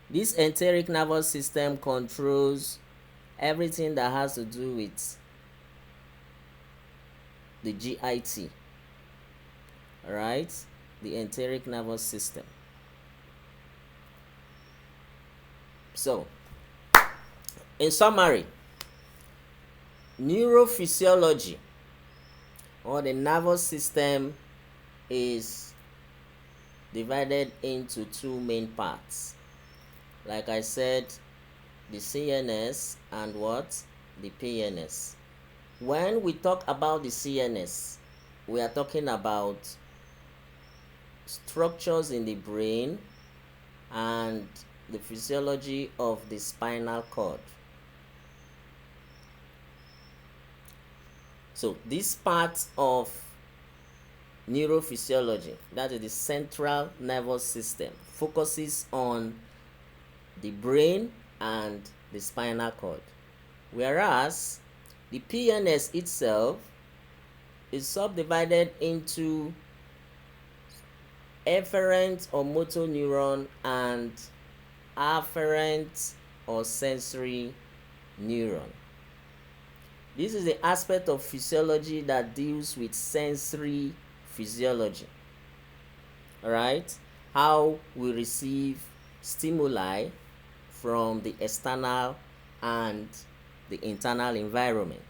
This enteric nervous system controls everything that has to do with the GIT. Alright, the enteric nervous system. So, in summary, neurophysiology or the nervous system is divided into two main parts. Like I said, the CNS and what? The PNS. When we talk about the CNS, we are talking about structures in the brain and the physiology of the spinal cord. So this part of neurophysiology, that is the central nervous system, focuses on the brain and the spinal cord, whereas the PNS itself is subdivided into efferent or motor neuron and afferent or sensory neuron. This is the aspect of physiology that deals with sensory physiology. Alright, how we receive stimuli from the external and the internal environment.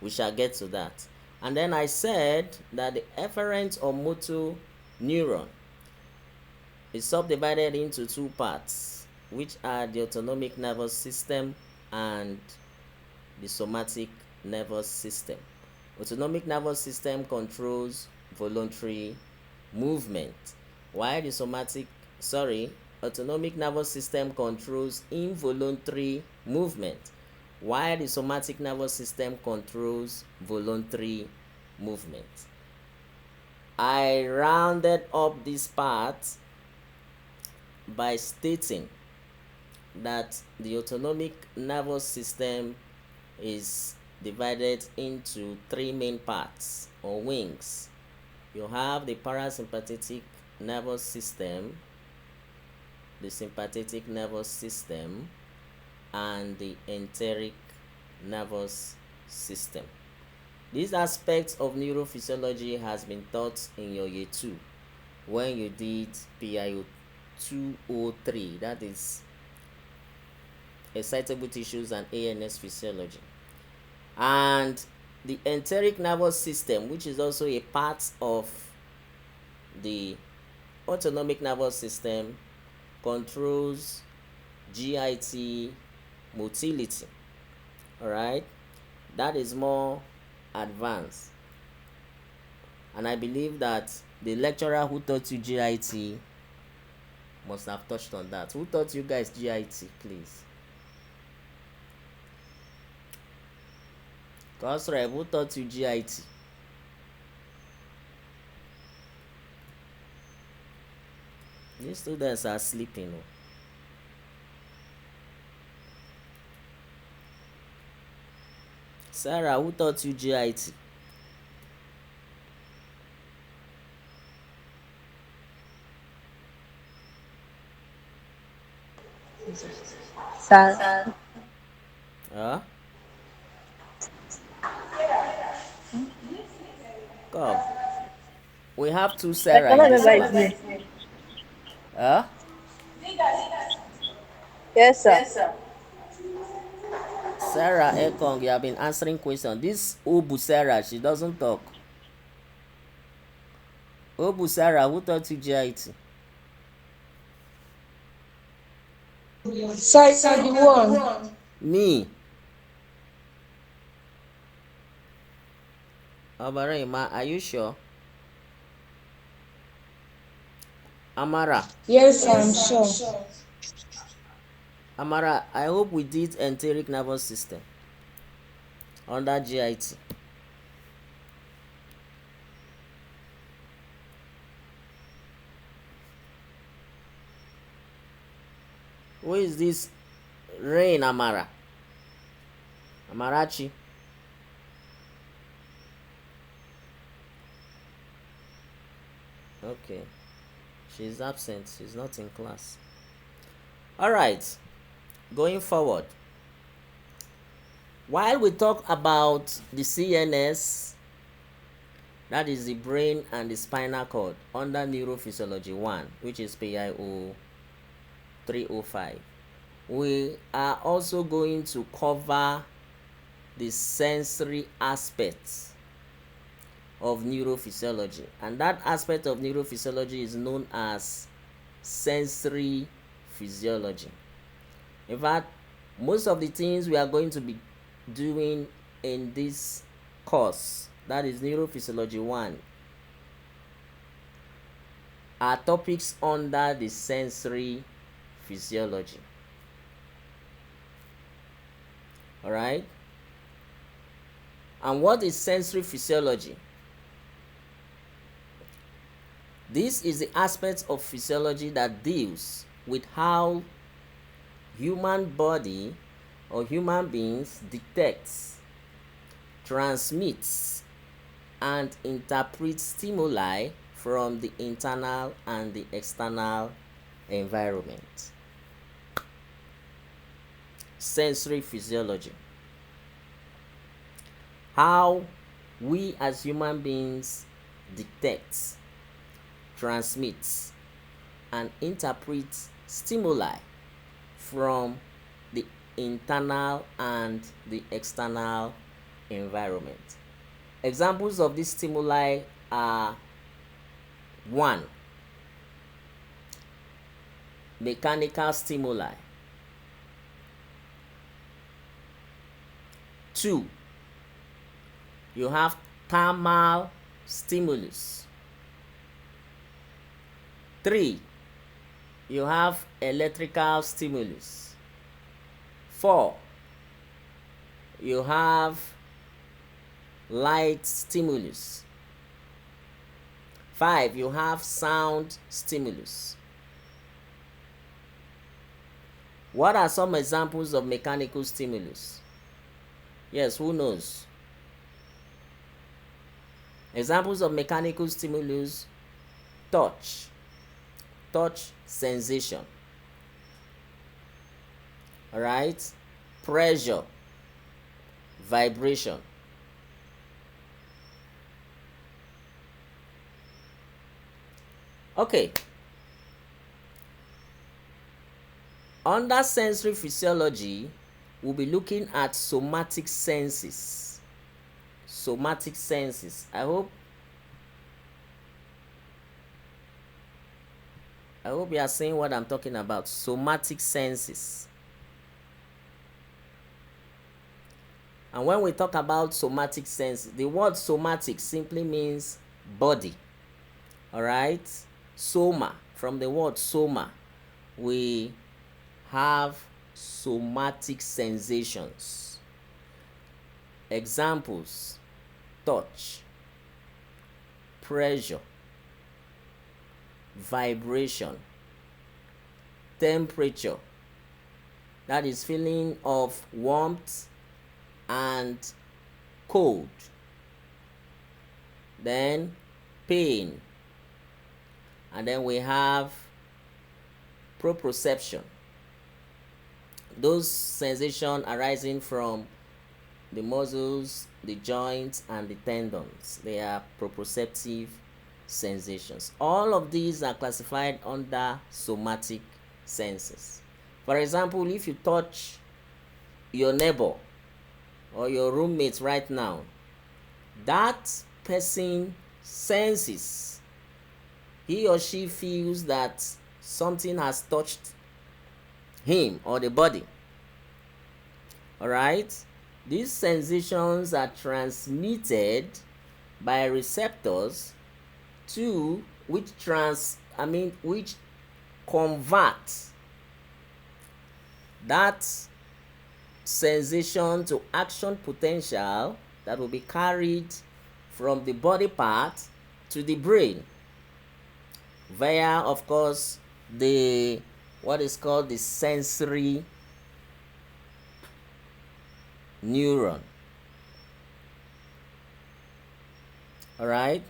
We shall get to that. And then I said that the efferent or motor neuron is subdivided into two parts, which are the autonomic nervous system and the somatic nervous system. Autonomic nervous system controls voluntary movement, while the autonomic nervous system controls involuntary movement, while the somatic nervous system controls voluntary movement. I rounded up this part by stating that the autonomic nervous system is divided into three main parts or wings. You have the parasympathetic nervous system, the sympathetic nervous system, and the enteric nervous system. These aspects of neurophysiology has been taught in your year 2 when you did PIO 203, that is excitable tissues and ANS physiology. And the enteric nervous system, which is also a part of the autonomic nervous system, controls GIT motility. Alright, that is more advanced, and I believe that the lecturer who taught you GIT must have touched on that. Who taught you guys GIT, please? Cosreb, who taught you GIT? These students are sleeping. Sarah, who taught you GIT? Sir. Huh? Come. We have two I Sarah cannot in this remember his class. name. Huh? Yes, sir. Sarah Ekong, you have been answering questions. This Obu Sarah, she doesn't talk. Obu Sarah, who taught you GIT? Sir, you are the one. Me. Obarema, are you sure? Amara. Yes, I'm sure. Amara, I hope we did enteric nervous system under GIT. Who is this Rain Amara? Amarachi. Okay. She's absent. She's not in class. All right, going forward, while we talk about the CNS, that is the brain and the spinal cord, under Neurophysiology 1, which is PIO 305, we are also going to cover the sensory aspects of neurophysiology, and that aspect of neurophysiology is known as sensory physiology. In fact, most of the things we are going to be doing in this course, that is Neurophysiology 1, are topics under the sensory physiology. Alright? And what is sensory physiology? This is the aspect of physiology that deals with how human body or human beings detects, transmits, and interprets stimuli from the internal and the external environment. Sensory physiology. How we as human beings detect, transmit, and interpret stimuli from the internal and the external environment. Examples of these stimuli are: 1. Mechanical stimuli. 2. You have thermal stimulus. 3. You have electrical stimulus. 4. You have light stimulus. 5. You have sound stimulus. What are some examples of mechanical stimulus? Yes, who knows? Examples of mechanical stimulus: touch sensation. All right, pressure, vibration. Okay, under sensory physiology, we'll be looking at somatic senses. Somatic senses. I hope you are seeing what I'm talking about. Somatic senses. And when we talk about somatic senses, the word somatic simply means body. All right, soma, from the word soma, we have somatic sensations. Examples: touch, pressure, vibration, temperature, that is feeling of warmth and cold. Then pain, and then we have proprioception, those sensations arising from the muscles, the joints, and the tendons. They are proprioceptive sensations. All of these are classified under somatic senses. For example, if you touch your neighbor or your roommate right now, that person senses, he or she feels that something has touched him or the body. All right, these sensations are transmitted by receptors to which convert that sensation to action potential that will be carried from the body part to the brain via, of course, the what is called the sensory neuron. All right,